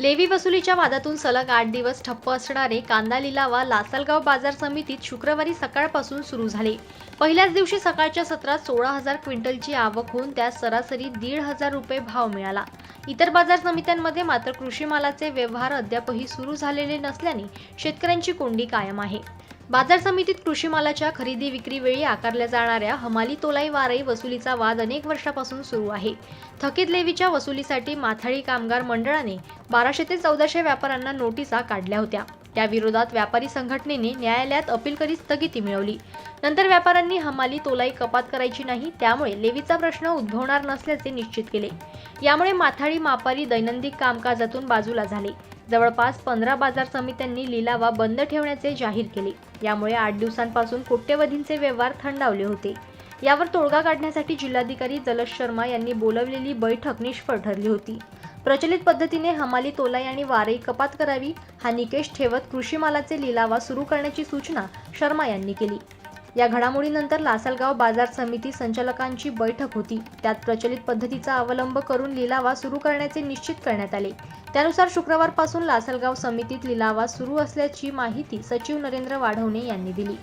Levy वसुलीच्या वादातून सलग 8 दिवस ठप्प असणारे कांदा लिलावा लासलगाव बाजार समितीत शुक्रवारी सकाळपासून सुरू झाले. पहिल्याच दिवशी सकाळच्या सत्रात 16,000 क्विंटलची आवक होऊन त्यात सरासरी 1,500 रुपये भाव मिळाला. इतर बाजार समित्यांमध्ये मात्र कृषी मालाचे व्यवहार अद्यापही सुरू झालेले नसल्याने शेतकऱ्यांची कोंडी कायम आहे. बाजार समितीत कृषी मालाच्या खरेदी विक्री वेळी आकारल्या जाणाऱ्या हमाली तोलाई वारई वसुलीचा वाद अनेक वर्षापासून सुरू आहे. थकीत लेवीच्या वसुलीसाठी माथाडी कामगार मंडळाने 1200 ते 1400 व्यापाऱ्यांना नोटिसा काढल्या होत्या. त्या विरोधात व्यापारी संघटनेने न्यायालयात अपील करीत स्थगिती मिळवली. नंतर व्यापाऱ्यांनी हमाली तोलाई कपात करायची नाही, त्यामुळे लेवीचा प्रश्न उद्भवणार नसल्याचे निश्चित केले. यामुळे माथाडी मापारी दैनंदिन कामकाजातून बाजूला झाले. जवळपास 15 बाजार समित्यांनी लिलावा बंद ठेवण्याचे जाहीर केले. यामुळे 8 दिवसांपासून कोट्यवधींचे व्यवहार थंडावले होते. यावर तोडगा काढण्यासाठी जिल्हाधिकारी जलज शर्मा यांनी बोलावलेली बैठक निष्फळ ठरली होती. प्रचलित पद्धतीने हमाली तोलाई आणि वारई कपात करावी हा निकष ठेवत कृषी मालाचे लिलावा सुरू करण्याची सूचना शर्मा यांनी केली. या घडामोडीनंतर लासलगाव बाजार समिती संचालकांची बैठक होती. त्यात प्रचलित पद्धतीचा अवलंब करून लिलावा सुरू करण्याचे निश्चित करण्यात आले. त्यानुसार शुक्रवारपासून लासलगाव समितीत लिलावा सुरू असल्याची माहिती सचिव नरेंद्र वाढवणे यांनी दिली.